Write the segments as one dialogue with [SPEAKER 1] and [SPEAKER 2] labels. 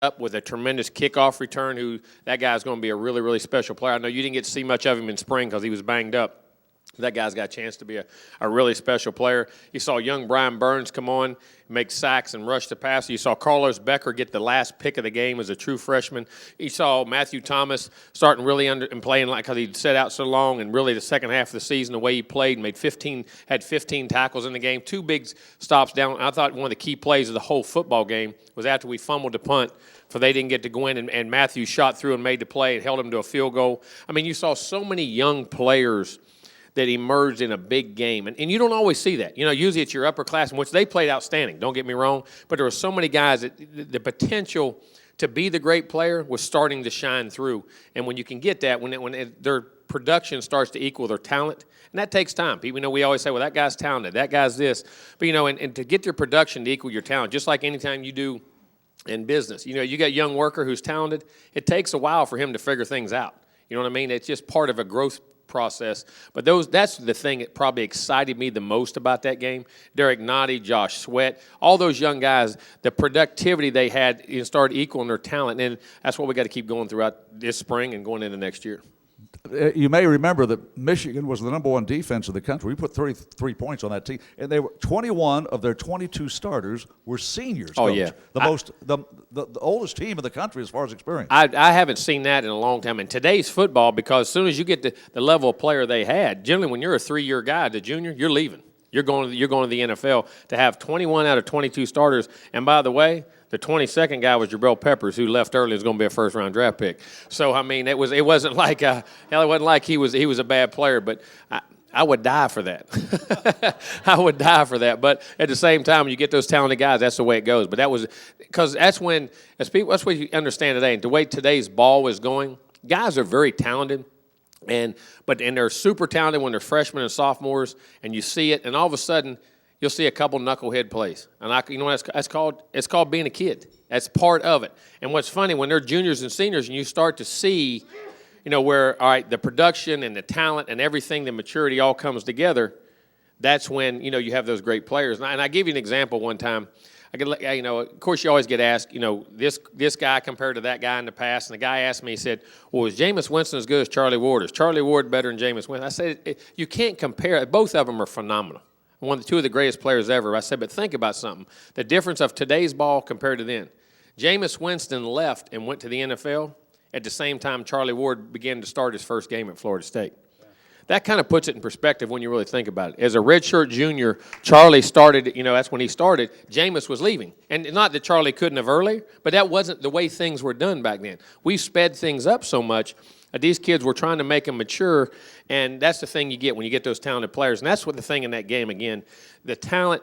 [SPEAKER 1] up with a tremendous kickoff return. That guy's going to be a really, really special player. I know you didn't get to see much of him in spring because he was banged up. That guy's got a chance to be a really special player. You saw young Brian Burns come on, make sacks and rush the passer. You saw Carlos Becker get the last pick of the game as a true freshman. You saw Matthew Thomas starting really and playing like because he'd set out so long, and really the second half of the season, the way he played, had 15 tackles in the game, 2 big stops down. I thought one of the key plays of the whole football game was after we fumbled the punt, for they didn't get to go in, and Matthew shot through and made the play and held him to a field goal. I mean, you saw so many young players that emerged in a big game. And you don't always see that. You know, usually it's your upper class, which they played outstanding, don't get me wrong, but there were so many guys that the potential to be the great player was starting to shine through. And when you can get that, their production starts to equal their talent, and that takes time. People, we always say, well, that guy's talented, that guy's this. But, and to get your production to equal your talent, just like anytime you do in business. You got a young worker who's talented, it takes a while for him to figure things out. You know what I mean? It's just part of a growth process. But that's the thing that probably excited me the most about that game. Derek Nottie, Josh Sweat, all those young guys, the productivity they had started equaling their talent. And that's what we got to keep going throughout this spring and going into next year.
[SPEAKER 2] You may remember that Michigan was the number 1 defense in the country. We put 33 points on that team, and they were 21 of their 22 starters were seniors.
[SPEAKER 1] Oh,
[SPEAKER 2] Coach.
[SPEAKER 1] yeah.
[SPEAKER 2] The oldest team in the country as far as experience.
[SPEAKER 1] I haven't seen that in a long time. In today's football, because as soon as you get the level of player they had, generally when you're a 3-year guy, the junior, you're leaving. You're going to the NFL. To have 21 out of 22 starters, and by the way, the 22nd guy was Jabril Peppers, who left early. Was going to be a first-round draft pick. So I mean, it wasn't like he was a bad player, but I would die for that. I would die for that. But at the same time, when you get those talented guys, that's the way it goes. But that was because that's what you understand today. And the way today's ball is going, guys are very talented. And they're super talented when they're freshmen and sophomores, and you see it, and all of a sudden you'll see a couple knucklehead plays. And you know what that's called? It's called being a kid. That's part of it. And what's funny, when they're juniors and seniors and you start to see, where, all right, the production and the talent and everything, the maturity all comes together, that's when, you have those great players. And I give you an example one time. Of course, you always get asked, this guy compared to that guy in the past. And the guy asked me, he said, well, is Jameis Winston as good as Charlie Ward? Is Charlie Ward better than Jameis Winston? I said, you can't compare. Both of them are phenomenal. Two of the greatest players ever. I said, but think about something. The difference of today's ball compared to then. Jameis Winston left and went to the NFL at the same time Charlie Ward began to start his first game at Florida State. That kind of puts it in perspective when you really think about it. As a redshirt junior, Charlie started, that's when he started. Jameis was leaving. And not that Charlie couldn't have earlier, but that wasn't the way things were done back then. We sped things up so much. These kids were trying to make them mature, and that's the thing you get when you get those talented players. And that's what the thing in that game, again, the talent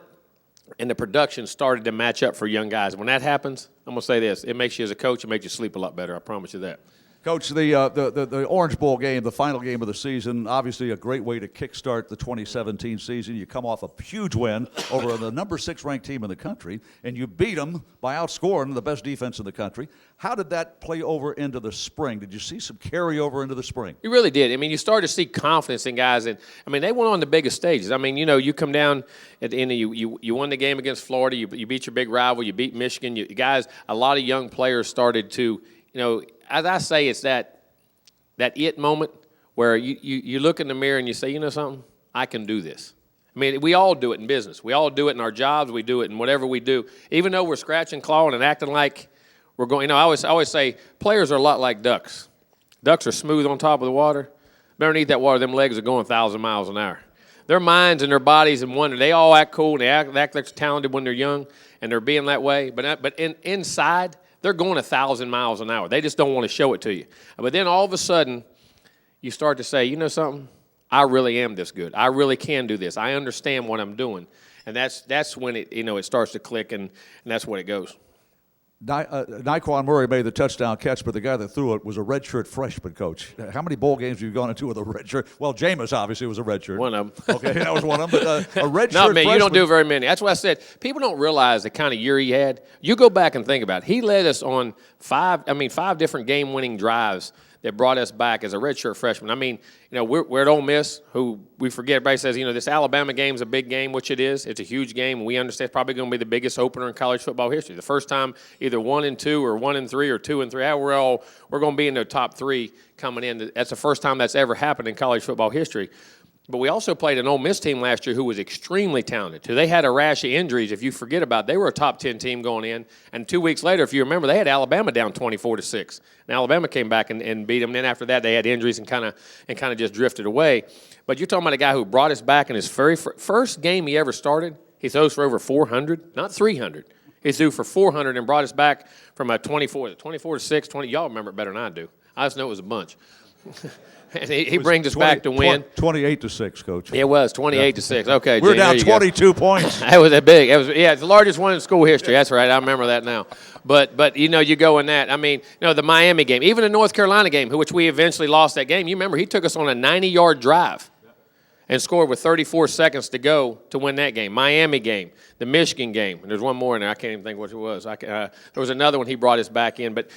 [SPEAKER 1] and the production started to match up for young guys. When that happens, I'm going to say this, it makes you as a coach, it makes you sleep a lot better. I promise you that.
[SPEAKER 2] Coach, the Orange Bowl game, the final game of the season, obviously a great way to kickstart the 2017 season. You come off a huge win over the number 6 ranked team in the country, and you beat them by outscoring the best defense in the country. How did that play over into the spring? Did you see some carryover into the spring?
[SPEAKER 1] You really did. I mean, you started to see confidence in guys, and they went on the biggest stages. I mean, you come down at the end of you won the game against Florida. You beat your big rival. You beat Michigan. Guys, a lot of young players started to, as I say, it's that it moment where you look in the mirror and you say, something, I can do this. I mean, we all do it in business. We all do it in our jobs. We do it in whatever we do. Even though we're scratching, clawing, and acting like we're going, I always say players are a lot like ducks. Ducks are smooth on top of the water. Underneath that water, them legs are going 1,000 miles an hour. Their minds and their bodies and wonder, they all act cool and they act like they're talented when they're young and they're being that way. But inside, they're going 1,000 miles an hour. They just don't want to show it to you. But then all of a sudden, you start to say, something? I really am this good. I really can do this. I understand what I'm doing. And that's when it starts to click, and that's what it goes.
[SPEAKER 2] Nyquan Murray made the touchdown catch, but the guy that threw it was a redshirt freshman, Coach. How many bowl games have you gone into with a redshirt? Well, Jameis obviously was a redshirt.
[SPEAKER 1] One of them.
[SPEAKER 2] Okay, that was one of them. But a redshirt
[SPEAKER 1] Not me.
[SPEAKER 2] freshman.
[SPEAKER 1] You don't do very many. That's why I said people don't realize the kind of year he had. You go back and think about it. He led us on five different game-winning drives that brought us back as a redshirt freshman. I mean, we're at Ole Miss, who we forget. Everybody says, this Alabama game is a big game, which it is. It's a huge game. We understand it's probably going to be the biggest opener in college football history. The first time either 1-2 or 1-3 or 2-3. We're going to be in the top 3 coming in. That's the first time that's ever happened in college football history. But we also played an Ole Miss team last year who was extremely talented. So they had a rash of injuries. If you forget about it, they were a top 10 team going in. And 2 weeks later, if you remember, they had Alabama down 24-6. And Alabama came back and beat them. And then after that, they had injuries and kind of just drifted away. But you're talking about a guy who brought us back in his very first game he ever started. He throws for over 400, not 300. He threw for 400 and brought us back from a 24-6, 20. Y'all remember it better than I do. I just know it was a bunch. And he brings us back to win.
[SPEAKER 2] 28-6, Coach.
[SPEAKER 1] It was 28-6. Okay,
[SPEAKER 2] we're
[SPEAKER 1] Gene,
[SPEAKER 2] down 22 points.
[SPEAKER 1] That was it's the largest one in school history. That's right. I remember that now. But you go in that. I mean, the Miami game, even the North Carolina game, which we eventually lost that game. You remember he took us on a 90-yard drive and scored with 34 seconds to go to win that game. Miami game, the Michigan game. And there's one more in there. I can't even think what it was. There was another one he brought us back in. But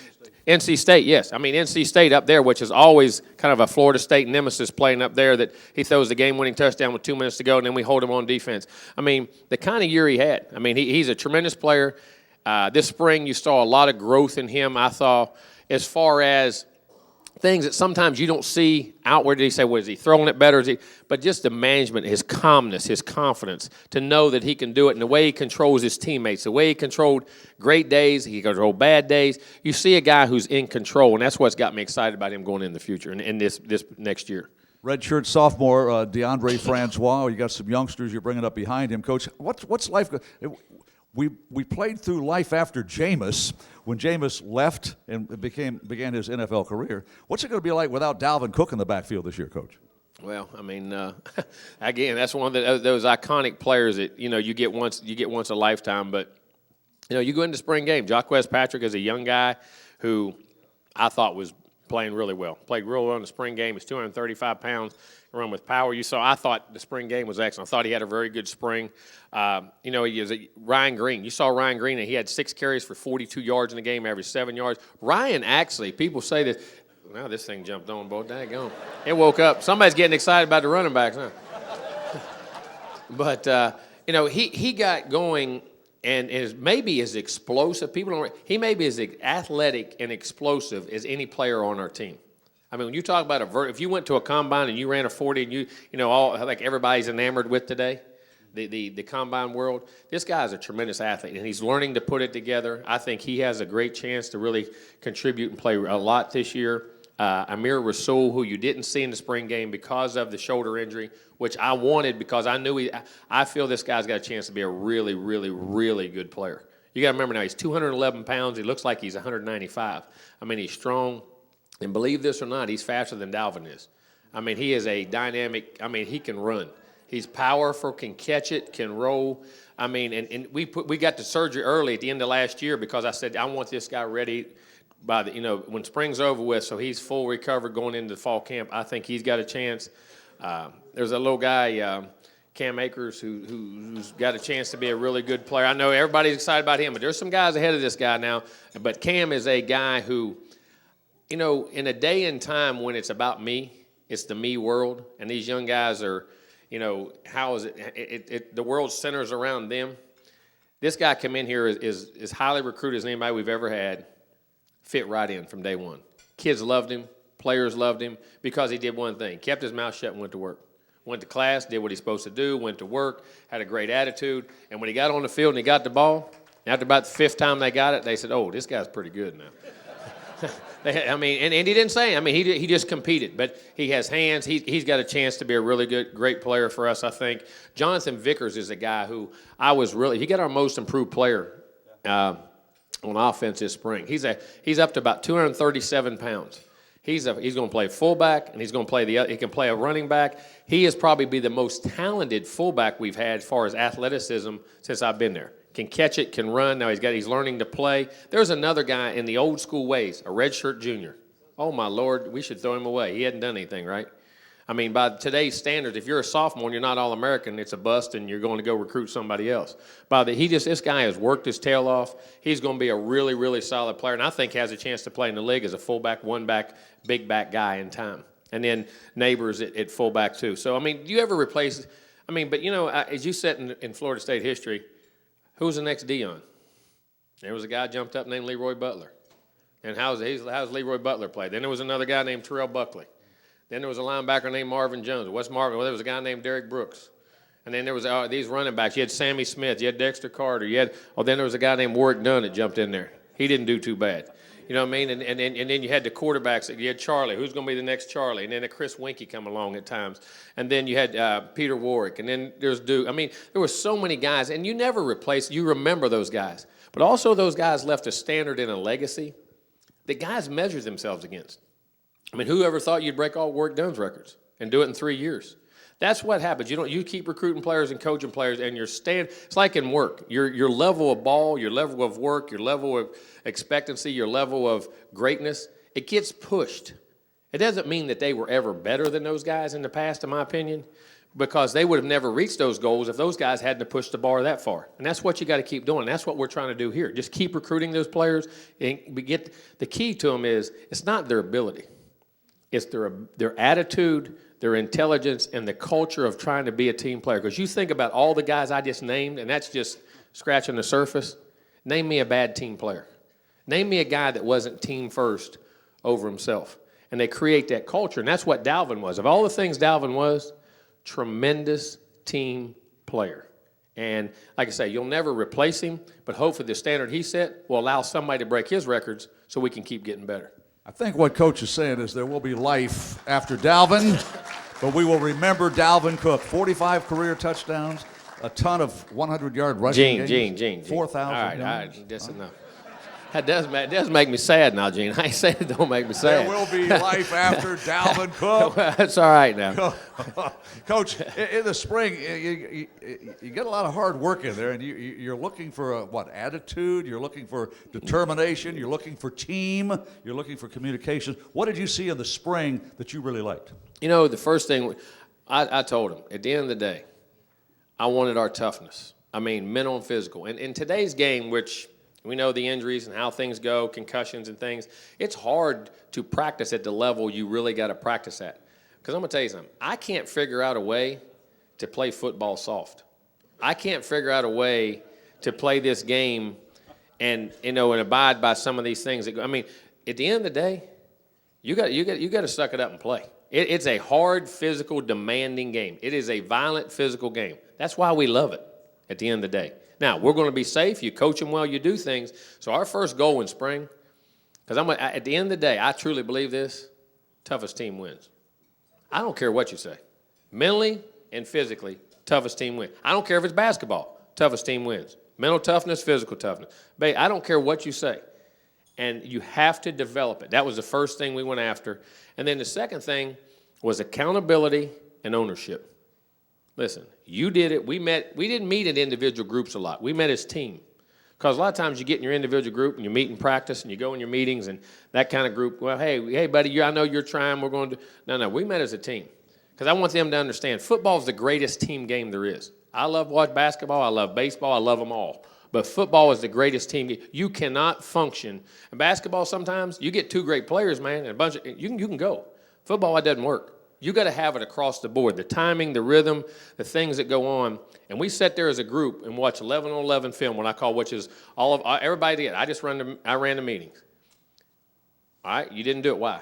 [SPEAKER 1] NC State, yes. I mean, NC State up there, which is always kind of a Florida State nemesis playing up there, that he throws the game-winning touchdown with 2 minutes to go, and then we hold him on defense. I mean, the kind of year he had. I mean, he's a tremendous player. This spring you saw a lot of growth in him, I thought, as far as things that sometimes you don't see outwardly. You say, is he throwing it better? But just the management, his calmness, his confidence to know that he can do it, and the way he controls his teammates, the way he controlled great days, he controlled bad days. You see a guy who's in control, and that's what's got me excited about him going in the future and in this next year.
[SPEAKER 2] Redshirt sophomore DeAndre Francois. You got some youngsters you're bringing up behind him, Coach. What's life? We played through life after Jameis, when Jameis left and began his NFL career. What's it going to be like without Dalvin Cook in the backfield this year, Coach?
[SPEAKER 1] Well, I mean, again, that's one of those iconic players that you get once a lifetime. But you go into spring game. Jacquez Patrick is a young guy who I thought was playing really well. Played real well in the spring game. He's 235 pounds. Run with power. I thought the spring game was excellent. I thought he had a very good spring. He is Ryan Green. You saw Ryan Green, and he had 6 carries for 42 yards in the game, averaged 7 yards. Ryan actually, people say that, well, this thing jumped on, boy, daggone. It woke up. Somebody's getting excited about the running backs, huh? But, he got going and is maybe as explosive. He may be as athletic and explosive as any player on our team. I mean, when you talk about if you went to a combine and you ran a 40 and all like everybody's enamored with today, the combine world, this guy is a tremendous athlete, and he's learning to put it together. I think he has a great chance to really contribute and play a lot this year. Amir Rasul, who you didn't see in the spring game because of the shoulder injury, which I wanted because I feel this guy's got a chance to be a really, really, really good player. You got to remember now, he's 211 pounds. He looks like he's 195. I mean, he's strong. And believe this or not, he's faster than Dalvin is. I mean, he is a dynamic. I mean, he can run. He's powerful, can catch it, can roll. I mean, and we got the surgery early at the end of last year because I said I want this guy ready by when spring's over with, so he's full recovered going into the fall camp. I think he's got a chance. There's a little guy, Cam Akers, who's got a chance to be a really good player. I know everybody's excited about him, but there's some guys ahead of this guy now. But Cam is a guy who, in a day and time when it's about me, it's the me world, and these young guys are, how is it the world centers around them. This guy come in here is highly recruited as anybody we've ever had, fit right in from day one. Kids loved him, players loved him because he did one thing, kept his mouth shut and went to work. Went to class, did what he's supposed to do, went to work, had a great attitude, and when he got on the field and he got the ball, after about the 5th time they got it, they said, oh, this guy's pretty good now. I mean, and he didn't say. I mean, he just competed, but he has hands. He's got a chance to be a really great player for us, I think. Jonathan Vickers is a guy who he got our most improved player on offense this spring. He's up to about 237 pounds. He's going to play fullback, and he's going to play he can play a running back. He is probably be the most talented fullback we've had as far as athleticism since I've been there. Can catch it, can run. Now he's learning to play. There's another guy in the old school ways, a redshirt junior. Oh, my Lord, we should throw him away. He hadn't done anything, right? I mean, by today's standards, if you're a sophomore and you're not All-American, it's a bust, and you're going to go recruit somebody else. This guy has worked his tail off. He's going to be a really, really solid player, and I think has a chance to play in the league as a fullback, one-back, big-back guy in time. And then Neighbors at fullback too. So, I mean, do you ever replace – I mean, but, as you said in Florida State history, who was the next Dion? There was a guy jumped up named Leroy Butler. And how's Leroy Butler play? Then there was another guy named Terrell Buckley. Then there was a linebacker named Marvin Jones. What's Marvin? Well, there was a guy named Derek Brooks. And then there was these running backs. You had Sammy Smith. You had Dexter Carter. Then there was a guy named Warwick Dunn that jumped in there. He didn't do too bad. You know what I mean? And then you had the quarterbacks. You had Charlie. Who's going to be the next Charlie? And then Chris Winkie come along at times. And then you had Peter Warwick. And then there's Duke. I mean, there were so many guys. And you never replaced. You remember those guys. But also those guys left a standard and a legacy that guys measure themselves against. I mean, who ever thought you'd break all Warwick Dunn's records and do it in 3 years? That's what happens. You keep recruiting players and coaching players, and it's like in work. Your level of ball, your level of work, your level of expectancy, your level of greatness, it gets pushed. It doesn't mean that they were ever better than those guys in the past, in my opinion, because they would have never reached those goals if those guys hadn't pushed the bar that far. And that's what you got to keep doing. That's what we're trying to do here. Just keep recruiting those players. And the key to them is it's not their ability. It's their attitude, their intelligence, and the culture of trying to be a team player. Because you think about all the guys I just named, and that's just scratching the surface. Name me a bad team player. Name me a guy that wasn't team first over himself. And they create that culture, and that's what Dalvin was. Of all the things Dalvin was, tremendous team player. And like I say, you'll never replace him, but hopefully the standard he set will allow somebody to break his records so we can keep getting better.
[SPEAKER 2] I think what Coach is saying is there will be life after Dalvin, but we will remember Dalvin Cook. 45 career touchdowns, a ton of 100-yard rushing games.
[SPEAKER 1] Gene.
[SPEAKER 2] 4,000
[SPEAKER 1] All right,
[SPEAKER 2] yards.
[SPEAKER 1] that's enough. That does make me sad now, Gene. I ain't saying it don't make me sad.
[SPEAKER 2] There will be life after Dalvin Cook.
[SPEAKER 1] That's all right now.
[SPEAKER 2] Coach, in the spring, you get a lot of hard work in there, and you're looking for attitude? You're looking for determination. You're looking for team. You're looking for communication. What did you see in the spring that you really liked?
[SPEAKER 1] The first thing I told him, at the end of the day, I wanted our toughness. I mean, mental and physical. And in today's game, which we know the injuries and how things go, concussions and things, it's hard to practice at the level you really got to practice at. Because I'm going to tell you something. I can't figure out a way to play football soft. I can't figure out a way to play this game and abide by some of these things. At the end of the day, you got to suck it up and play. It's a hard, physical, demanding game. It is a violent, physical game. That's why we love it at the end of the day. Now, we're going to be safe. You coach them well. You do things. So our first goal in spring, because at the end of the day, I truly believe this, toughest team wins. I don't care what you say. Mentally and physically, toughest team wins. I don't care if it's basketball. Toughest team wins. Mental toughness, physical toughness. Babe, I don't care what you say. And you have to develop it. That was the first thing we went after. And then the second thing was accountability and ownership. Listen, you did it. We didn't meet in individual groups a lot. We met as team. Because a lot of times you get in your individual group and you meet in practice and you go in your meetings and that kind of group, well, hey, buddy, I know you're trying. We're going to – no, we met as a team. Because I want them to understand football is the greatest team game there is. I love watch basketball. I love baseball. I love them all. But football is the greatest team game. You cannot function. In basketball sometimes you get two great players, man, and a bunch of – you can go. Football, it doesn't work. You got to have it across the board, the timing, the rhythm, the things that go on. And we sat there as a group and watched 11-on-11 film, what I call, which is all of everybody did. I ran the meetings. All right, you didn't do it. Why?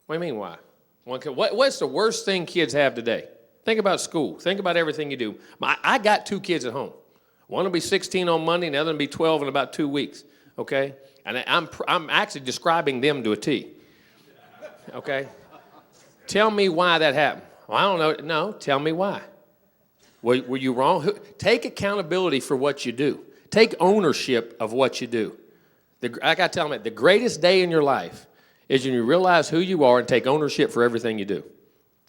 [SPEAKER 1] What do you mean why? What's the worst thing kids have today? Think about school. Think about everything you do. I got two kids at home. One will be 16 on Monday, and the other will be 12 in about 2 weeks. Okay, and I'm actually describing them to a T. Okay. Tell me why that happened. Well, I don't know. No, tell me why. Were you wrong? Take accountability for what you do. Take ownership of what you do. I got to tell them, the greatest day in your life is when you realize who you are and take ownership for everything you do.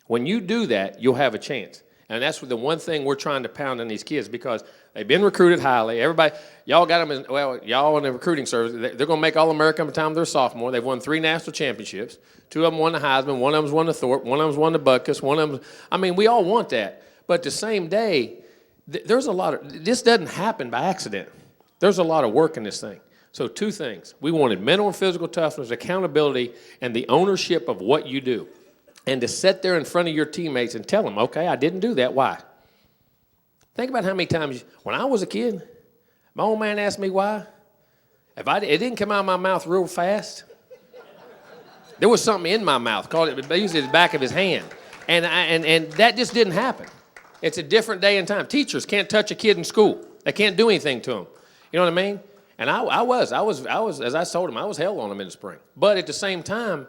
[SPEAKER 1] When you do that, you'll have a chance. And that's the one thing we're trying to pound on these kids because they've been recruited highly. Everybody, y'all got them, y'all in the recruiting service, they're going to make All-American by the time they're sophomore. They've won 3 national championships. 2 of them won the Heisman. 1 of them's won the Thorpe. 1 of them's won the Butkus. 1 of them, I mean, we all want that. But the same day, there's a lot of, this doesn't happen by accident. There's a lot of work in this thing. So 2 things. We wanted mental and physical toughness, accountability, and the ownership of what you do. And to sit there in front of your teammates and tell them, okay, I didn't do that. Why? Think about how many times, when I was a kid, my old man asked me why. It didn't come out of my mouth real fast. There was something in my mouth. Usually the back of his hand. And that just didn't happen. It's a different day and time. Teachers can't touch a kid in school. They can't do anything to them. You know what I mean? And I was, as I told him, I was hell on him in the spring. But at the same time,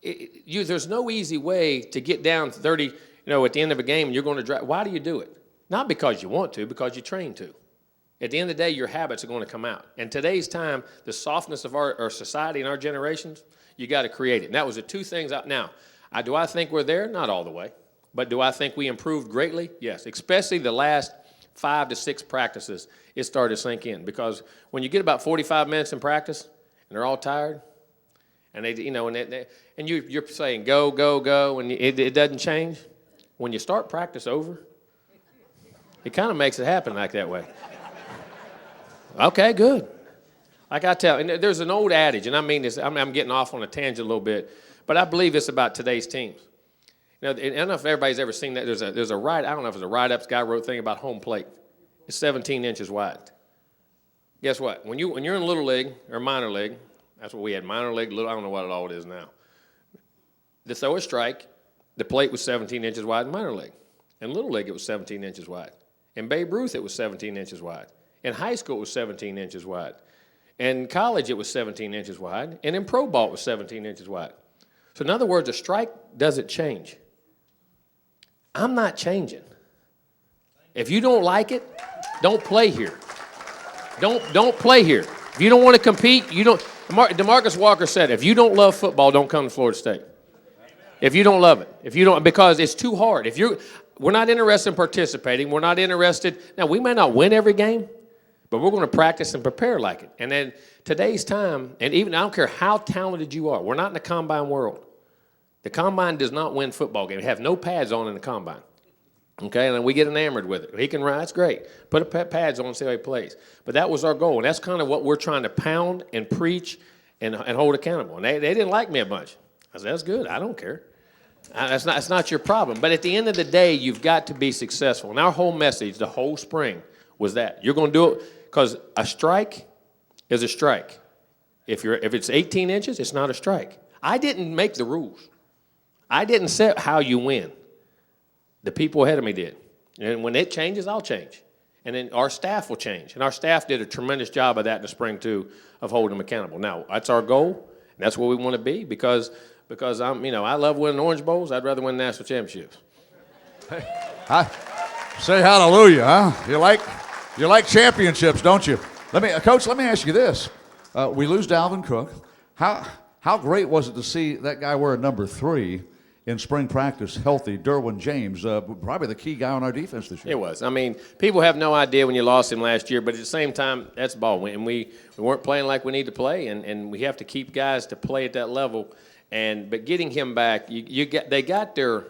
[SPEAKER 1] there's no easy way to get down 30, at the end of a game and you're going to drive. Why do you do it? Not because you want to, because you train to. At the end of the day, your habits are going to come out. And today's time, the softness of our society and our generations, you got to create it. And that was the 2 things. Now, do I think we're there? Not all the way. But do I think we improved greatly? Yes, especially the last 5 to 6 practices, it started to sink in. Because when you get about 45 minutes in practice and they're all tired, and you're saying go, go, go, and it doesn't change. When you start practice over, it kind of makes it happen like that way. Okay, good. Like I tell, and there's an old adage, and I mean this. I'm getting off on a tangent a little bit, but I believe it's about today's teams. I don't know if everybody's ever seen that. There's a write. I don't know if it's a write-ups guy wrote a thing about home plate. It's 17 inches wide. Guess what? When you're in little league or minor league. That's what we had, minor league, little, I don't know what it all is now. To throw a strike, the plate was 17 inches wide in minor league. In little league, it was 17 inches wide. In Babe Ruth, it was 17 inches wide. In high school, it was 17 inches wide. In college, it was 17 inches wide. And in pro ball, it was 17 inches wide. So in other words, a strike doesn't change. I'm not changing. If you don't like it, don't play here. Don't play here. If you don't want to compete, you don't. DeMarcus Walker said, if you don't love football, don't come to Florida State. If you don't love it. Because it's too hard. We're not interested in participating. We're not interested. Now, we may not win every game, but we're going to practice and prepare like it. And then today's time, and even I don't care how talented you are, we're not in the combine world. The combine does not win football games. They have no pads on in the combine. Okay, and then we get enamored with it. He can ride, that's great. Put pads on and see how he plays. But that was our goal, and that's kind of what we're trying to pound and preach and hold accountable. And they didn't like me a bunch. I said, that's good. I don't care. That's not your problem. But at the end of the day, you've got to be successful. And our whole message, the whole spring, was that. You're going to do it because a strike is a strike. If it's 18 inches, it's not a strike. I didn't make the rules. I didn't set how you win. The people ahead of me did. And when it changes, I'll change. And then our staff will change. And our staff did a tremendous job of that in the spring, too, of holding them accountable. Now, that's our goal, and that's where we want to be because I love winning Orange Bowls. I'd rather win national championships.
[SPEAKER 2] Say hallelujah, huh? You like championships, don't you? Coach, let me ask you this. We lose Dalvin Cook. How great was it to see that guy wear number 3 in spring practice, healthy, Derwin James, probably the key guy on our defense this year.
[SPEAKER 1] It was. I mean, people have no idea when you lost him last year, but at the same time, that's ball. And we weren't playing like we need to play, and we have to keep guys to play at that level. But getting him back, they got their,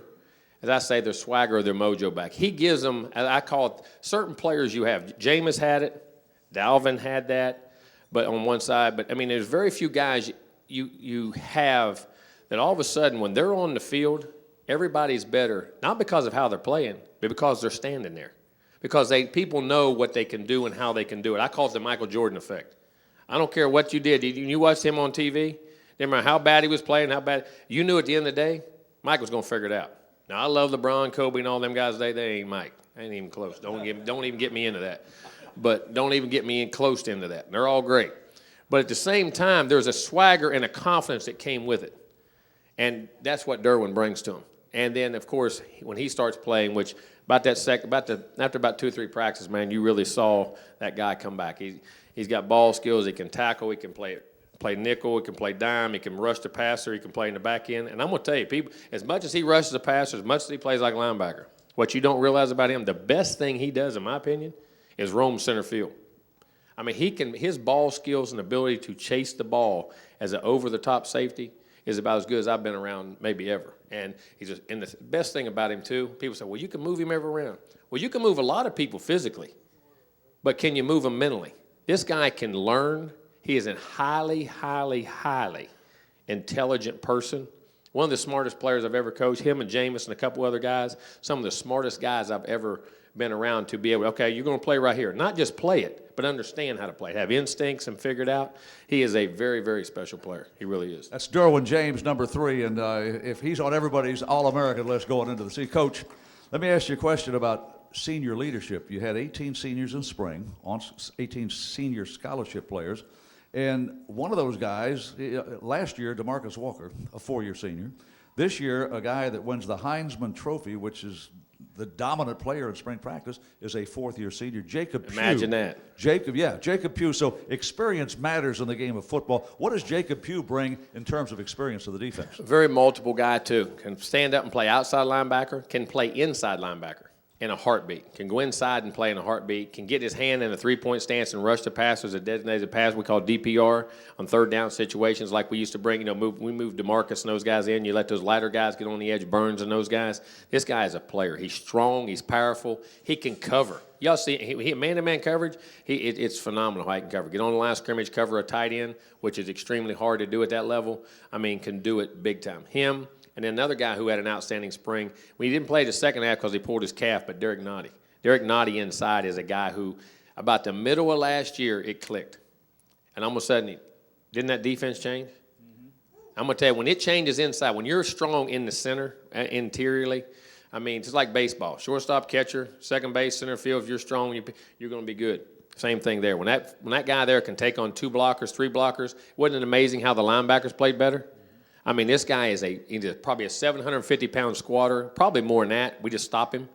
[SPEAKER 1] as I say, their swagger or their mojo back. He gives them, I call it, certain players you have. Jameis had it. Dalvin had that, but on one side. But, I mean, there's very few guys you have that all of a sudden when they're on the field, everybody's better, not because of how they're playing, but because they're standing there. Because people know what they can do and how they can do it. I call it the Michael Jordan effect. I don't care what you did. You watched him on TV, didn't matter how bad he was playing, how bad. You knew at the end of the day, Mike was going to figure it out. Now, I love LeBron, Kobe, and all them guys. They ain't Mike. Ain't even close. Don't even get me into that. But don't even get me in close into that. They're all great. But at the same time, there's a swagger and a confidence that came with it. And that's what Derwin brings to him. And then, of course, when he starts playing, which after about 2 or 3 practices, man, you really saw that guy come back. He's got ball skills. He can tackle. He can play nickel. He can play dime. He can rush the passer. He can play in the back end. And I'm going to tell you, people, as much as he rushes the passer, as much as he plays like a linebacker, What you don't realize about him, the best thing he does, in my opinion, is roam center field. I mean, his ball skills and ability to chase the ball as an over-the-top safety is about as good as I've been around maybe ever. And and the best thing about him, too, people say, well, you can move him every round. Well, you can move a lot of people physically, but can you move them mentally? This guy can learn. He is a highly, highly, highly intelligent person. One of the smartest players I've ever coached, him and James and a couple other guys, some of the smartest guys I've ever been around to be able, okay, you're going to play right here. Not just play it, but understand how to play it, have instincts and figure it out. He is a very, very special player. He really is.
[SPEAKER 2] That's Derwin James, number 3, and if he's on everybody's All-American list going into the season. Coach, let me ask you a question about senior leadership. You had 18 seniors in spring, 18 senior scholarship players. And one of those guys, last year, DeMarcus Walker, a 4-year senior. This year, a guy that wins the Heisman Trophy, which is the dominant player in spring practice, is a 4th-year senior, Jacob Pugh.
[SPEAKER 1] Imagine that.
[SPEAKER 2] Jacob Pugh. So experience matters in the game of football. What does Jacob Pugh bring in terms of experience to the defense?
[SPEAKER 1] Very multiple guy, too. Can stand up and play outside linebacker, can play inside linebacker in a heartbeat, can go inside and play in a heartbeat, can get his hand in a three-point stance and rush the passers, a designated pass we call DPR on third down situations like we used to bring, we moved DeMarcus and those guys in. You let those lighter guys get on the edge, Burns and those guys. This guy is a player. He's strong. He's powerful. He can cover. Y'all see, he man-to-man coverage, it's phenomenal how he can cover. Get on the line of scrimmage, cover a tight end, which is extremely hard to do at that level. I mean, can do it big time. Him. And then another guy who had an outstanding spring. He didn't play the second half because he pulled his calf, but Derek Nottie. Derek Nottie inside is a guy who, about the middle of last year, it clicked. And all of a sudden, didn't that defense change? Mm-hmm. I'm going to tell you, when it changes inside, when you're strong in the center, interiorly, I mean, it's like baseball. Shortstop, catcher, second base, center field, if you're strong, you're going to be good. Same thing there. When that guy there can take on 2 blockers, 3 blockers, wasn't it amazing how the linebackers played better? I mean, this guy is probably a 750-pound squatter, probably more than that. We just stop him.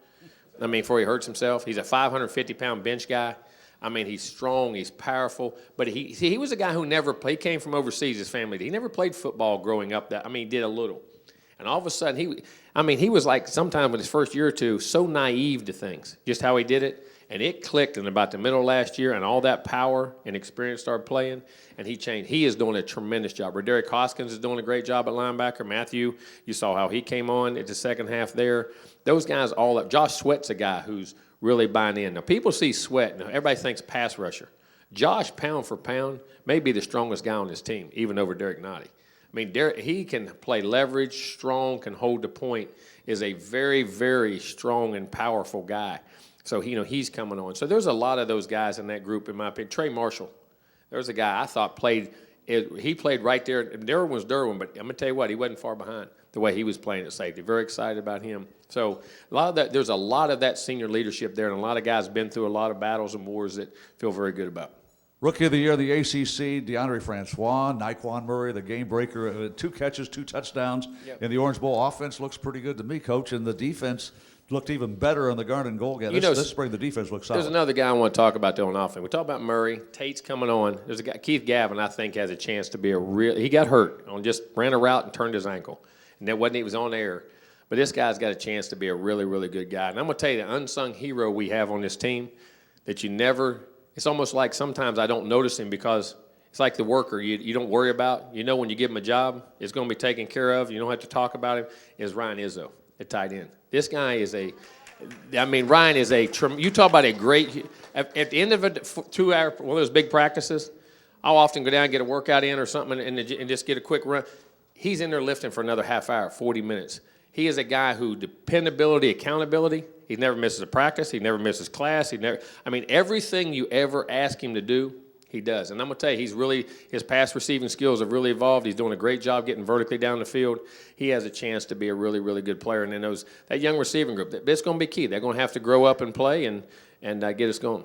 [SPEAKER 1] I mean, before he hurts himself. He's a 550-pound bench guy. I mean, he's strong, he's powerful. But he was a guy who never played. He came from overseas, his family. He never played football growing up. He did a little. And all of a sudden, he was like sometimes in his first year or two, so naive to things, just how he did it. And it clicked in about the middle of last year, and all that power and experience started playing, and he changed. He is doing a tremendous job. Roderick Hoskins is doing a great job at linebacker. Matthew, you saw how he came on at the second half there. Those guys all up. Josh Sweat's a guy who's really buying in. Now, people see Sweat. Now, everybody thinks pass rusher. Josh, pound for pound, may be the strongest guy on his team, even over Derek Nottie. I mean, he can play leverage, strong, can hold the point, is a very, very strong and powerful guy. So, he's coming on. So there's a lot of those guys in that group, in my opinion. Trey Marshall, there's a guy I thought he played right there. Derwin was Derwin, but I'm going to tell you what, he wasn't far behind the way he was playing at safety. Very excited about him. So there's a lot of that senior leadership there, and a lot of guys been through a lot of battles and wars that feel very good about.
[SPEAKER 2] Rookie of the year, the ACC, DeAndre Francois, Nyquan Murray, the game breaker, 2 catches, 2 touchdowns in the Orange Bowl. Offense looks pretty good to me, Coach, and the defense looked even better on the Garden Goal game. This spring, the defense looks solid.
[SPEAKER 1] There's another guy I want to talk about there on offense. We talk about Murray. Tate's coming on. There's a guy, Keith Gavin, I think, has a chance to be he got hurt just ran a route and turned his ankle. And that wasn't, he was on air. But this guy's got a chance to be a really, really good guy. And I'm going to tell you, the unsung hero we have on this team that it's almost like sometimes I don't notice him because it's like the worker you don't worry about. When you give him a job, it's going to be taken care of. You don't have to talk about him, is Ryan Izzo at tight end. This guy is Ryan is you talk about a great, at the end of a 2-hour, one of those big practices, I'll often go down and get a workout in or something and just get a quick run. He's in there lifting for another half hour, 40 minutes. He is a guy who dependability, accountability, he never misses a practice, he never misses class, everything you ever ask him to do, he does. And I'm going to tell you, his pass receiving skills have really evolved. He's doing a great job getting vertically down the field. He has a chance to be a really, really good player. And then that young receiving group, that's going to be key. They're going to have to grow up and play and get us going.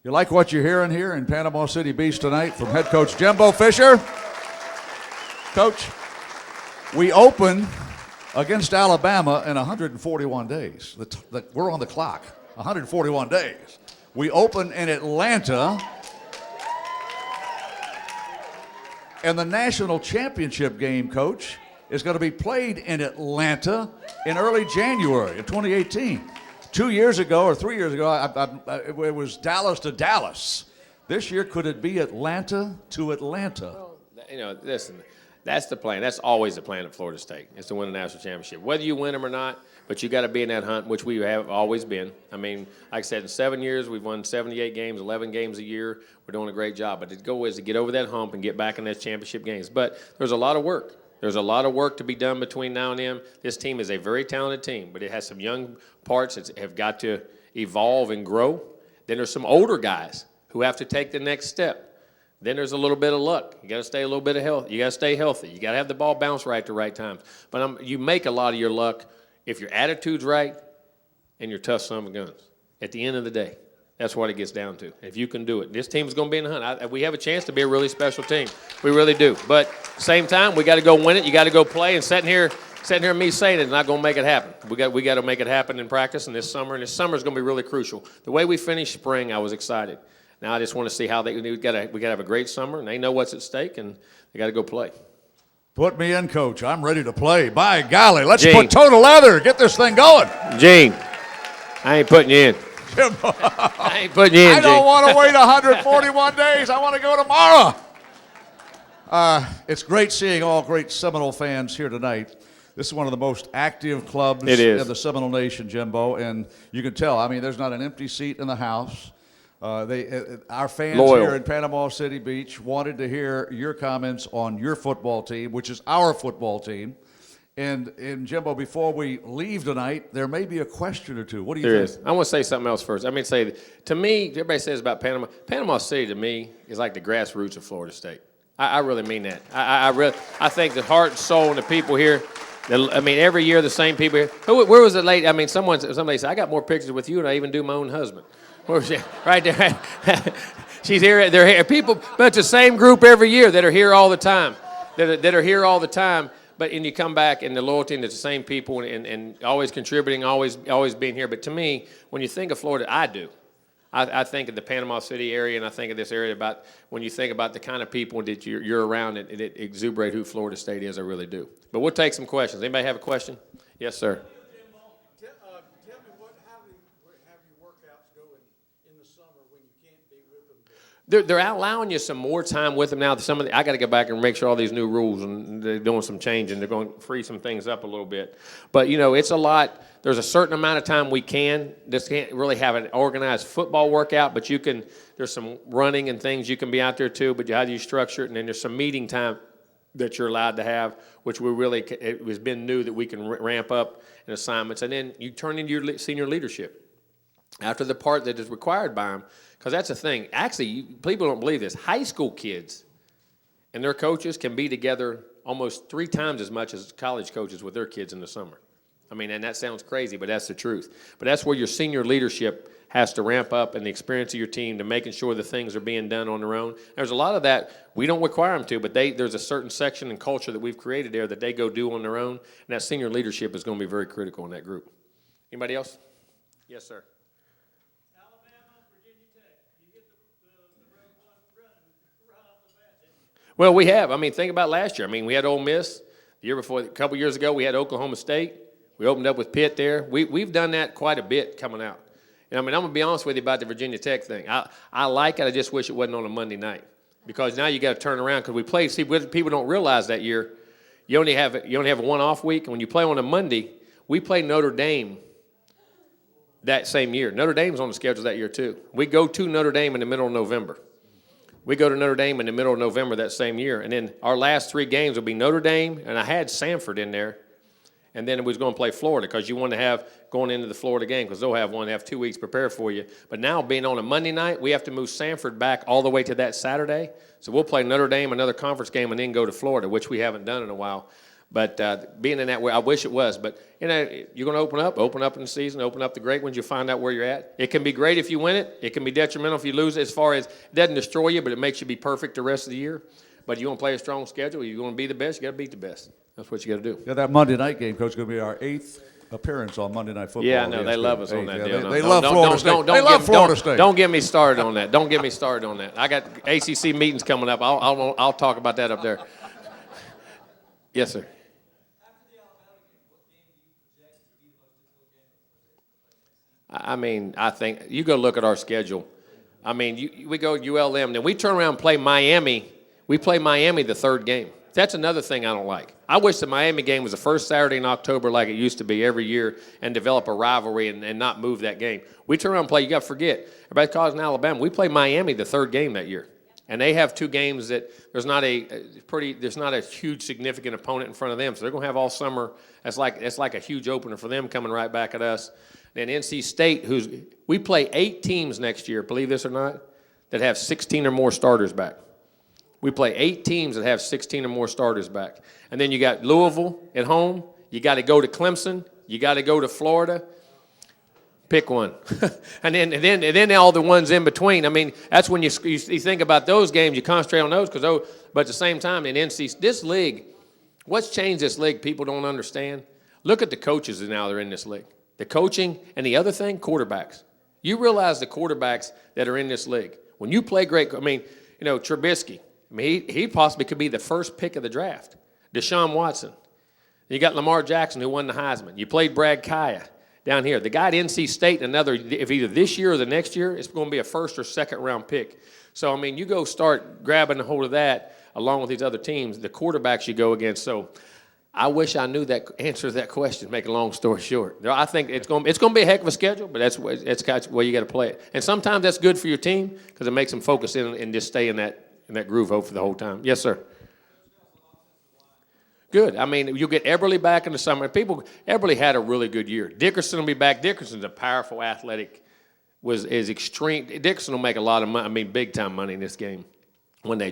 [SPEAKER 2] You like what you're hearing here in Panama City Beach tonight from head coach Jimbo Fisher? Coach, we open against Alabama in 141 days. We're on the clock, 141 days. We open in Atlanta. And the national championship game, Coach, is going to be played in Atlanta in early January of 2018. 2 years ago or 3 years ago, it was Dallas to Dallas. This year, could it be Atlanta to Atlanta?
[SPEAKER 1] Well, listen, that's the plan. That's always the plan at Florida State, is to win a national championship. Whether you win them or not, but you got to be in that hunt, which we have always been. I mean, like I said, in 7 years, we've won 78 games, 11 games a year. We're doing a great job. But the goal is to get over that hump and get back in those championship games. But there's a lot of work. There's a lot of work to be done between now and then. This team is a very talented team, but it has some young parts that have got to evolve and grow. Then there's some older guys who have to take the next step. Then there's a little bit of luck. You got to stay a little bit of health. You got to stay healthy. You got to have the ball bounce right at the right times. But you make a lot of your luck if your attitude's right and you're tough son of guns. At the end of the day, that's what it gets down to. If you can do it, this team's going to be in the hunt. We have a chance to be a really special team. We really do. But same time, we got to go win it. You got to go play. And sitting here me saying it's not going to make it happen. We got to make it happen in practice and this summer. And this summer is going to be really crucial. The way we finished spring, I was excited. Now I just want to see how we got to have a great summer, and they know what's at stake, and they got to go play.
[SPEAKER 2] Put me in, Coach. I'm ready to play. By golly, let's
[SPEAKER 1] Gene.
[SPEAKER 2] put total leather. Get this thing going.
[SPEAKER 1] Gene, I ain't putting you in.
[SPEAKER 2] Jimbo.
[SPEAKER 1] I ain't putting you in,
[SPEAKER 2] I don't
[SPEAKER 1] Gene.
[SPEAKER 2] want to wait 141 days. I want to go tomorrow. It's great seeing all great Seminole fans here tonight. This is one of the most active clubs in the Seminole Nation, Jimbo, and you can tell. I mean, there's not an empty seat in the house. Our fans here in Panama City Beach wanted to hear your comments on your football team, which is our football team. And Jimbo, before we leave tonight, there may be a question or two. What do you think?
[SPEAKER 1] There is. I want to say something else first. To me, everybody says about Panama City to me is like the grassroots of Florida State. I really mean that. I think the heart and soul and the people here. Every year the same people here. Where was it late? Somebody said, I got more pictures with you than I even do my own husband. Where's she? Right there. She's here. They're here. People, but it's the same group every year that are here all the time. That are here all the time. And you come back and the loyalty and it's the same people and always contributing, always being here. But to me, when you think of Florida, I do. I think of the Panama City area and I think of this area about when you think about the kind of people that you're around and it exuberate who Florida State is. I really do. But we'll take some questions. Anybody have a question? Yes, sir. They're allowing you some more time with them now. I got to go back and make sure all these new rules and they're doing some change and they're going to free some things up a little bit. But it's a lot. There's a certain amount of time we just can't really have an organized football workout, but there's some running and things you can be out there too. But how do you structure it? And then there's some meeting time that you're allowed to have, which it has been new that we can ramp up in assignments. And then you turn into your senior leadership after the part that is required by them. Because that's the thing. Actually, people don't believe this. High school kids and their coaches can be together almost 3 times as much as college coaches with their kids in the summer. And that sounds crazy, but that's the truth. But that's where your senior leadership has to ramp up and the experience of your team to making sure the things are being done on their own. There's a lot of that. We don't require them to, but there's a certain section and culture that we've created there that they go do on their own. And that senior leadership is going to be very critical in that group. Anybody else? Yes, sir. Well, we have. Think about last year. We had Ole Miss. The year before, a couple years ago, we had Oklahoma State. We opened up with Pitt there. We've done that quite a bit coming out. And I'm going to be honest with you about the Virginia Tech thing. I like it. I just wish it wasn't on a Monday night because now you got to turn around because we played. See, people don't realize that year you only have a one-off week. And when you play on a Monday, we played Notre Dame that same year. Notre Dame's on the schedule that year too. We go to Notre Dame in the middle of November. We go to Notre Dame in the middle of November that same year. And then our last 3 games will be Notre Dame, and I had Samford in there. And then we was going to play Florida because you want to have going into the Florida game because they'll have 2 weeks prepared for you. But now being on a Monday night, we have to move Samford back all the way to that Saturday. So we'll play Notre Dame, another conference game, and then go to Florida, which we haven't done in a while. But being in that way, I wish it was. But, you're going to open up in the season, open up the great ones. You'll find out where you're at. It can be great if you win it. It can be detrimental if you lose it as far as it doesn't destroy you, but it makes you be perfect the rest of the year. But you want to play a strong schedule. You want to be the best, you got to beat the best. That's what you got to do.
[SPEAKER 2] Yeah, that Monday night game, Coach, is going to be our 8th appearance on Monday Night Football.
[SPEAKER 1] Yeah, I know. They love us on that deal.
[SPEAKER 2] They love Florida State. They love Florida State.
[SPEAKER 1] Don't get me started on that. Don't get me started on that. I got ACC meetings coming up. I'll talk about that up there. Yes, sir. I mean, I think you go look at our schedule. I mean, we go ULM, then we turn around and play Miami. We play Miami the third game. That's another thing I don't like. I wish the Miami game was the first Saturday in October like it used to be every year and develop a rivalry and not move that game. We turn around and play, you got to forget, everybody calls in Alabama. We play Miami the third game that year. And they have two games that there's not a huge significant opponent in front of them. So they're going to have all summer. It's like a huge opener for them coming right back at us. Then NC State, we play 8 teams next year, believe this or not, that have 16 or more starters back. We play 8 teams that have 16 or more starters back. And then you got Louisville at home. You got to go to Clemson. You got to go to Florida. Pick one. and then all the ones in between. I mean, that's when you think about those games, you concentrate on those, but at the same time, in this league, what's changed this league people don't understand? Look at the coaches that now they're in this league. The coaching, and the other thing, quarterbacks. You realize the quarterbacks that are in this league. When you play great, I mean, Trubisky, I mean, he possibly could be the first pick of the draft. Deshaun Watson. You got Lamar Jackson, who won the Heisman. You played Brad Kaya down here. The guy at NC State, if either this year or the next year, it's going to be a first or second round pick. So, I mean, you go start grabbing a hold of that along with these other teams, the quarterbacks you go against. So, I wish I knew that answer to that question, make a long story short. I think it's going to be a heck of a schedule, but that's where you got to play it. And sometimes that's good for your team because it makes them focus in and just stay in that groove for the whole time. Yes, sir. Good. I mean, you'll get Eberle back in the summer. Eberle had a really good year. Dickerson will be back. Dickerson's a powerful athletic, is extreme. Dickerson will make a lot of money, big-time money in this game.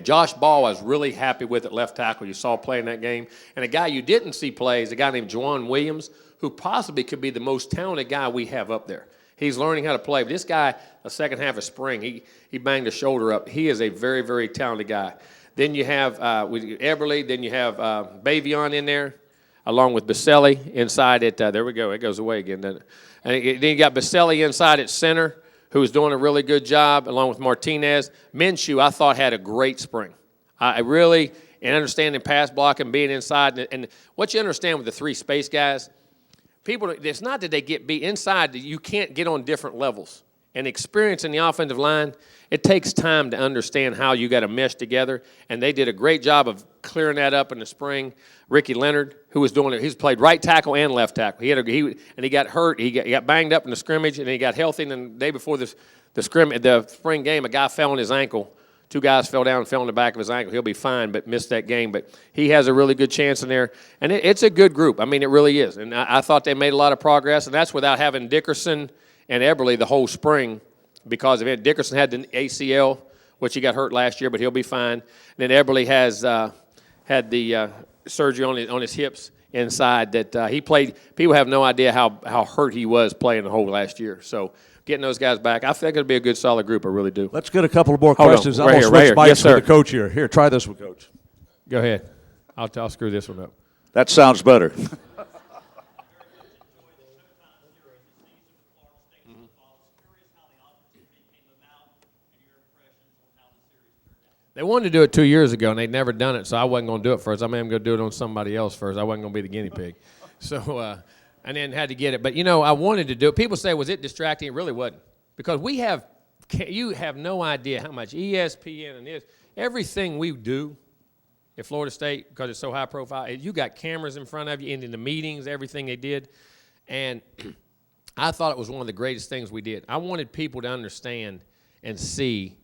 [SPEAKER 1] Josh Ball, I was really happy with at left tackle. You saw playing that game. And a guy you didn't see play is a guy named Juwan Williams, who possibly could be the most talented guy we have up there. He's learning how to play. But this guy, the second half of spring, he banged his shoulder up. He is a very, very talented guy. Then you have Eberle. Then you have Bavion in there, along with Baselli inside at there we go. It goes away again, doesn't it? And then you got Baselli inside at center, who's doing a really good job, along with Martinez. Minshew, I thought, had a great spring. I really, and understanding pass blocking, being inside, and what you understand with the 3 space guys, it's not that they get beat inside. You can't get on different levels. And experience in the offensive line, it takes time to understand how you got to mesh together. And they did a great job of clearing that up in the spring. Ricky Leonard, who was doing it, he's played right tackle and left tackle. He got hurt. He got banged up in the scrimmage, and he got healthy. And then the day before the spring game, a guy fell on his ankle. 2 guys fell down and fell on the back of his ankle. He'll be fine, but missed that game. But he has a really good chance in there. And it's a good group. I mean, it really is. And I thought they made a lot of progress, and that's without having Dickerson and Eberle the whole spring because of it. Dickerson had the ACL, which he got hurt last year, but he'll be fine. And then Eberle has had the surgery on his hips inside that he played. People have no idea how hurt he was playing the whole last year. So getting those guys back, I think it'll be a good, solid group. I really do.
[SPEAKER 2] Let's get a couple of more questions. I'm going to switch mics for the coach here. Here, try this one, Coach.
[SPEAKER 1] Go ahead. I'll screw this one up.
[SPEAKER 2] That sounds better.
[SPEAKER 1] They wanted to do it 2 years ago, and they'd never done it, so I wasn't going to do it first. I am going to do it on somebody else first. I wasn't going to be the guinea pig. So, and then had to get it. But, I wanted to do it. People say, was it distracting? It really wasn't. Because you have no idea how much ESPN and this, everything we do at Florida State, because it's so high profile, you got cameras in front of you, and in the meetings, everything they did. And I thought it was one of the greatest things we did. I wanted people to understand and see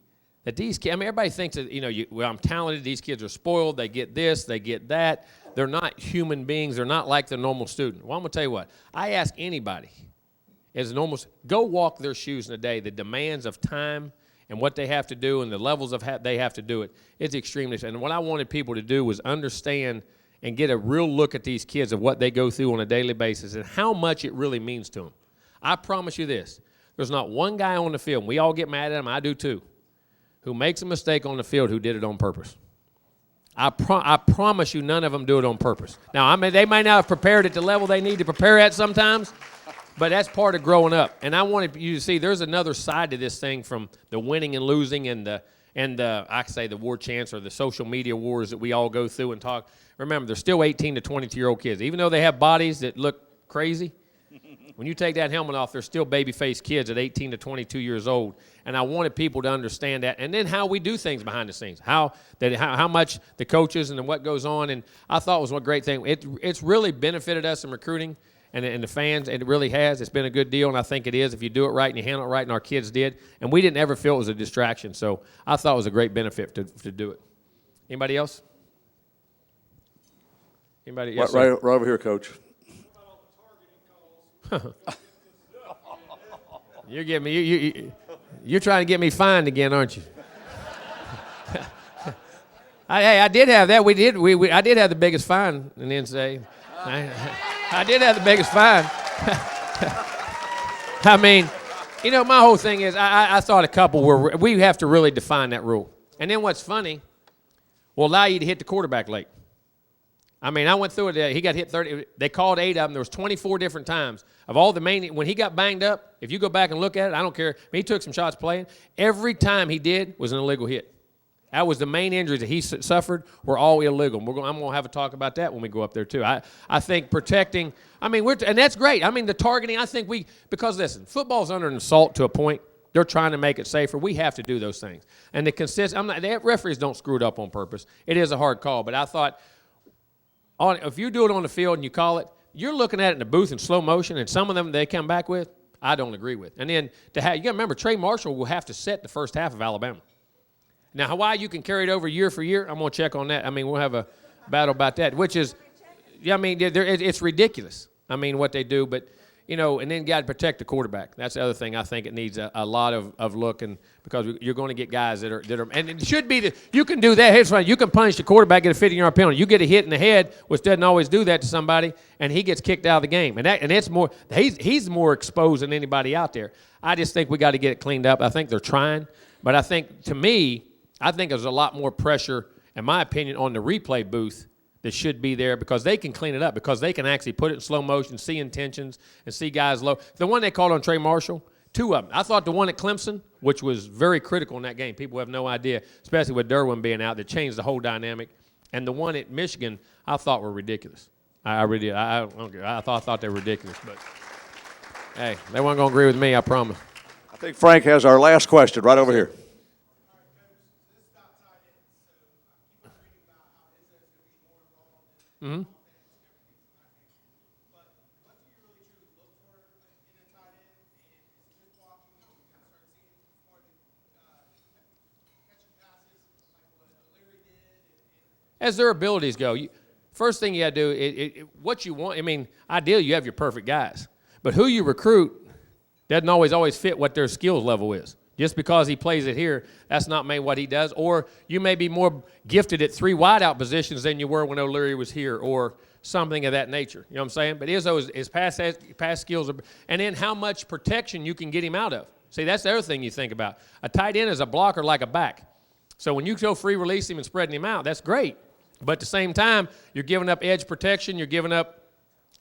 [SPEAKER 1] that these kids, everybody thinks that, I'm talented, these kids are spoiled, they get this, they get that. They're not human beings. They're not like the normal student. Well, I'm going to tell you what. I ask anybody, as a normal, go walk their shoes in a day. The demands of time and what they have to do and the levels of they have to do it, it's extremely. And what I wanted people to do was understand and get a real look at these kids of what they go through on a daily basis and how much it really means to them. I promise you this. There's not one guy on the field, and we all get mad at him, I do too, who makes a mistake on the field who did it on purpose. I promise you none of them do it on purpose. Now, they may not have prepared at the level they need to prepare at sometimes, but that's part of growing up. And I wanted you to see there's another side to this thing from the winning and losing and I say the war chants or the social media wars that we all go through and talk. Remember, they're still 18 to 22-year-old kids. Even though they have bodies that look crazy, When you take that helmet off, they're still baby-faced kids at 18 to 22 years old. And I wanted people to understand that. And then how we do things behind the scenes, how much the coaches and what goes on. And I thought it was a great thing. It's really benefited us in recruiting and the fans. It really has. It's been a good deal, and I think it is if you do it right and you handle it right, and our kids did. And we didn't ever feel it was a distraction. So I thought it was a great benefit to do it. Anybody else? Anybody? Yes,
[SPEAKER 3] right over here, Coach.
[SPEAKER 1] You're getting me. You're trying to get me fined again, aren't you? I did have that. I did have the biggest fine in the NCAA. I did have the biggest fine. I mean, my whole thing is I thought a couple we have to really define that rule. And then what's funny, will allow you to hit the quarterback late. I mean, I went through it. He got hit 30. They called 8 of them. There was 24 different times. Of all the main, when he got banged up, if you go back and look at it, I don't care. I mean, he took some shots playing. Every time he did was an illegal hit. That was the main injuries that he suffered were all illegal. I'm going to have a talk about that when we go up there, too. I think protecting, and that's great. I mean, the targeting, I think because listen, football's under an assault to a point. They're trying to make it safer. We have to do those things. And the referees don't screw it up on purpose. It is a hard call. But I thought, if you do it on the field and you call it, you're looking at it in the booth in slow motion, and some of them they come back with, I don't agree with. And then you got to remember, Trey Marshall will have to set the first half of Alabama. Now, Hawaii, you can carry it over year for year. I'm going to check on that. I mean, we'll have a battle about that, which is, it's ridiculous. I mean, what they do, but, and then got to protect the quarterback. That's the other thing I think it needs a lot of look, and because you're going to get guys that are, and it should be you can do that. Here's fine. You can punish the quarterback, get a 50-yard penalty. You get a hit in the head, which doesn't always do that to somebody, and he gets kicked out of the game. And it's more, he's more exposed than anybody out there. I just think we got to get it cleaned up. I think they're trying, but I think there's a lot more pressure, in my opinion, on the replay booth that should be there because they can clean it up, because they can actually put it in slow motion, see intentions, and see guys low. The one they called on Trey Marshall, 2 of them. I thought the one at Clemson, which was very critical in that game, people have no idea, especially with Derwin being out, that changed the whole dynamic. And the one at Michigan, I thought were ridiculous. I really did. I thought they were ridiculous. But, hey, they weren't going to agree with me, I promise.
[SPEAKER 3] I think Frank has our last question right over here.
[SPEAKER 1] Mm-hmm. As their abilities go, first thing you got to do, what you want, ideally you have your perfect guys. But who you recruit doesn't always fit what their skills level is. Just because he plays it here, that's not maybe what he does. Or you may be more gifted at 3 wideout positions than you were when O'Leary was here, or something of that nature. You know what I'm saying? But his pass skills, and then how much protection you can get him out of. See, that's the other thing you think about. A tight end is a blocker like a back. So when you go free release him and spreading him out, that's great. But at the same time, you're giving up edge protection. You're giving up,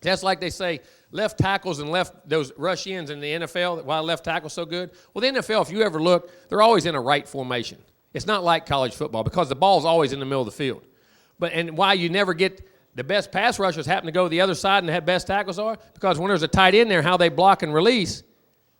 [SPEAKER 1] that's like they say, left tackles and those rush ends in the NFL, why left tackle's so good. Well, the NFL, if you ever look, they're always in a right formation. It's not like college football because the ball's always in the middle of the field. And why you never get the best pass rushers happen to go to the other side and the best tackles are, because when there's a tight end there, how they block and release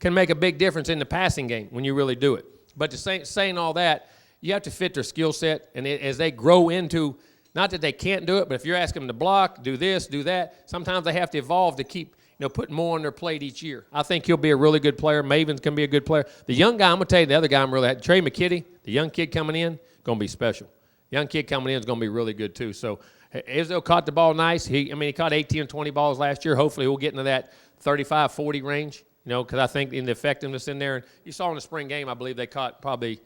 [SPEAKER 1] can make a big difference in the passing game when you really do it. But saying all that, you have to fit their skill set, and as they grow into, not that they can't do it, but if you're asking them to block, do this, do that, sometimes they have to evolve to keep putting more on their plate each year. I think he'll be a really good player. Maven's can be a good player. The young guy, I'm going to tell you, the other guy Trey McKitty, the young kid coming in, going to be special. Young kid coming in is going to be really good too. So Izzo caught the ball nice. He caught 18 and 20 balls last year. Hopefully he'll get into that 35, 40 range, because I think in the effectiveness in there. And you saw in the spring game, I believe they caught probably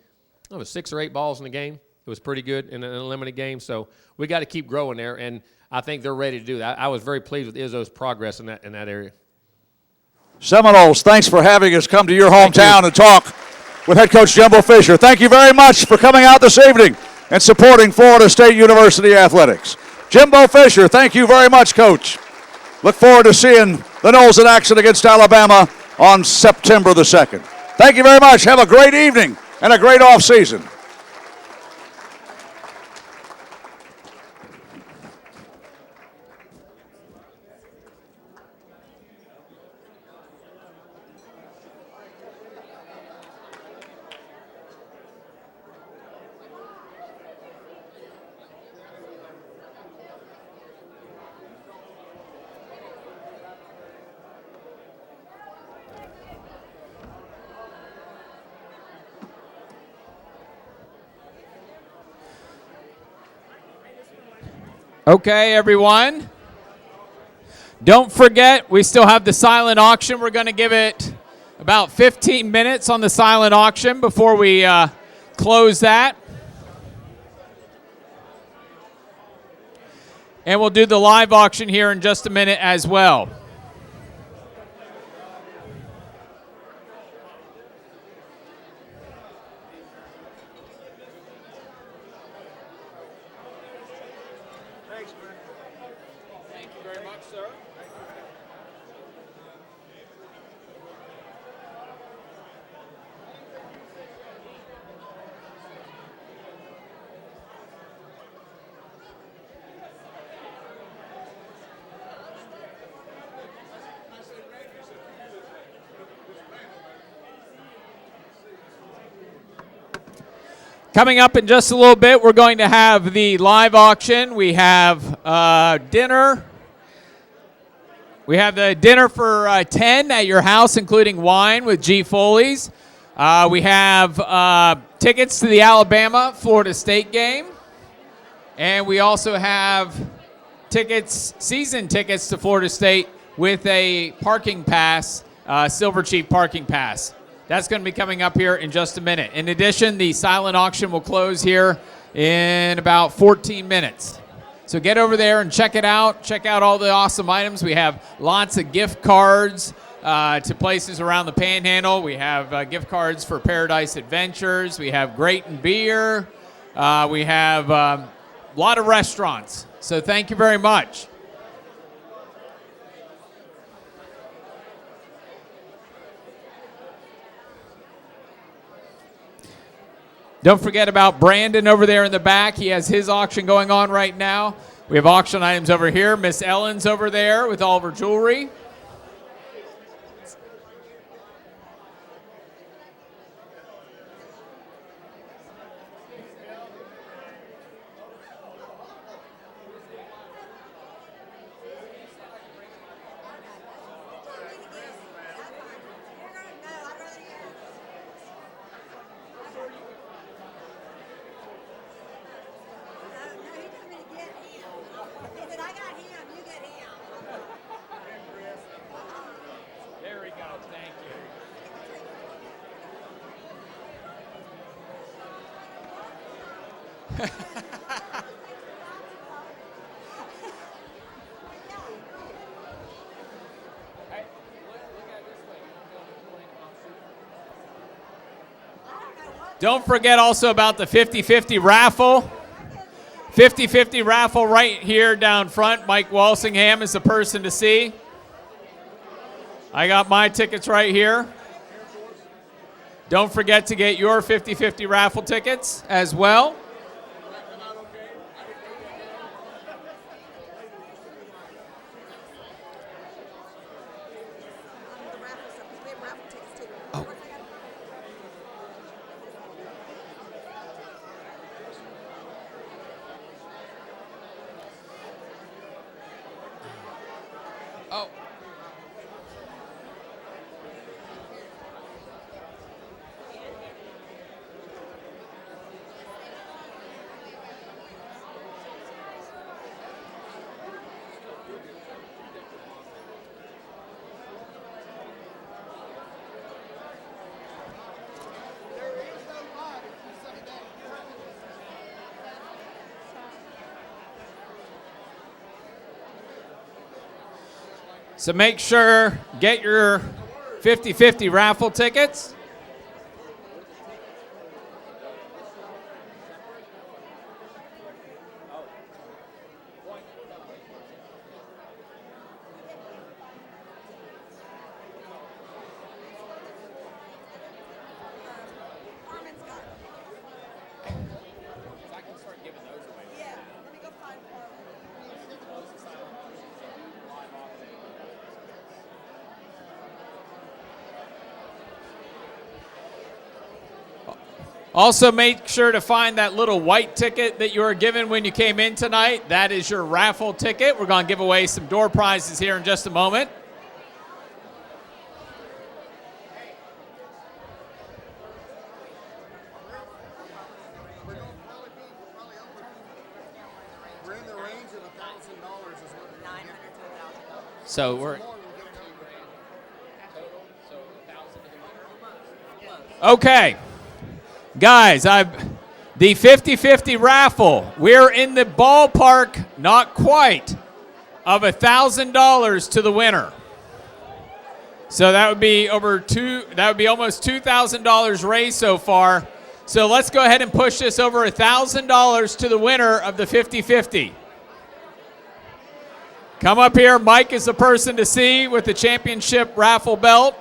[SPEAKER 1] 6 or 8 balls in the game. It was pretty good in a limited game. So we got to keep growing there, and I think they're ready to do that. I was very pleased with Izzo's progress in that area.
[SPEAKER 3] Seminoles, thanks for having us come to your hometown and talk with head coach Jimbo Fisher. Thank you very much for coming out this evening and supporting Florida State University athletics. Jimbo Fisher, thank you very much, Coach. Look forward to seeing the Noles in action against Alabama on September the 2nd. Thank you very much. Have a great evening and a great off season.
[SPEAKER 4] Okay, everyone. Don't forget, we still have the silent auction. We're going to give it about 15 minutes on the silent auction before we close that. And we'll do the live auction here in just a minute as well. Coming up in just a little bit, we're going to have the live auction. We have dinner. We have the dinner for 10 at your house, including wine with G. Foley's. We have tickets to the Alabama-Florida State game. And we also have tickets, season tickets to Florida State with a parking pass, Silver Chief parking pass. That's going to be coming up here in just a minute. In addition, the silent auction will close here in about 14 minutes. So get over there and check it out. Check out all the awesome items. We have lots of gift cards to places around the Panhandle. We have gift cards for Paradise Adventures. We have Grayton Beer. We have a lot of restaurants. So thank you very much. Don't forget about Brandon over there in the back. He has his auction going on right now. We have auction items over here. Miss Ellen's over there with all of her jewelry. Don't forget also about the 50-50 raffle. 50-50 raffle right here down front. Mike Walsingham is the person to see. I got my tickets right here. Don't forget to get your 50-50 raffle tickets as well. So make sure, get your 50-50 raffle tickets. Also, make sure to find that little white ticket that you were given when you came in tonight. That is your raffle ticket. We're going to give away some door prizes here in just a moment.
[SPEAKER 5] We're in the range of 1,000.
[SPEAKER 4] So we're okay, guys. The 50-50 raffle. We're in the ballpark, not quite, of $1,000 to the winner. So that would be That would be almost $2,000 raised so far. So let's go ahead and push this over $1,000 to the winner of the 50-50. Come up here. Mike is the person to see with the championship raffle belt.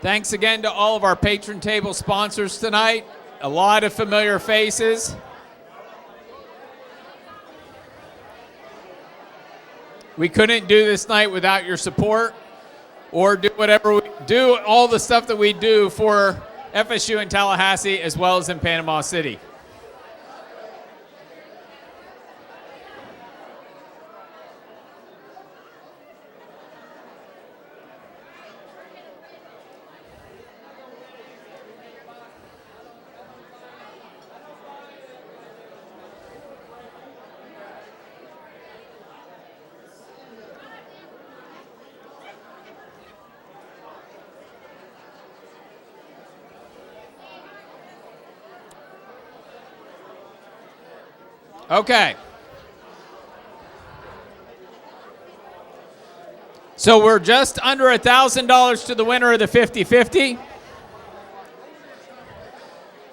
[SPEAKER 4] Thanks again to all of our patron table sponsors tonight. A lot of familiar faces. We couldn't do this night without your support or do all the stuff that we do for FSU in Tallahassee as well as in Panama City. Okay. So we're just under $1,000 to the winner of the 50-50.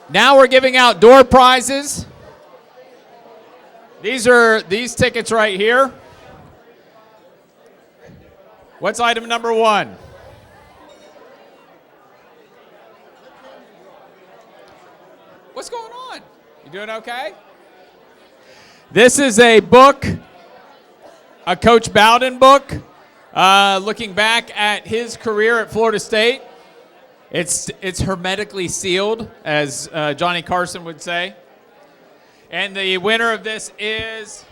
[SPEAKER 4] Now we're giving out door prizes. These are these tickets right here. What's item number 1? What's going on? You doing okay? This is a book, a Coach Bowden book, looking back at his career at Florida State. It's hermetically sealed, as Johnny Carson would say. And the winner of this is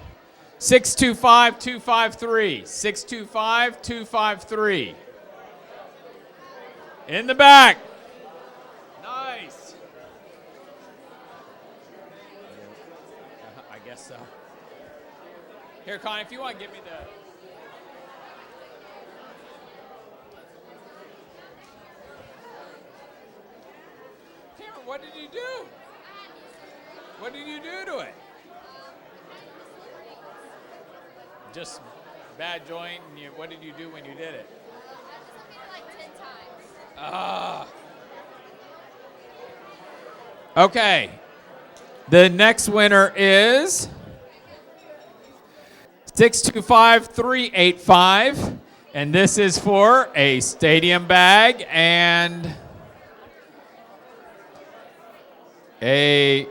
[SPEAKER 4] 625-253. 625-253. In the back. Nice. I guess so. Here, Connie, if you want to give me the... Cameron, what did you do? What did you do to it? Just bad joint, and what did you do when you did it?
[SPEAKER 5] I just hit it like 10 times.
[SPEAKER 4] Ah. Okay. The next winner is 625-385, and this is for a stadium bag and a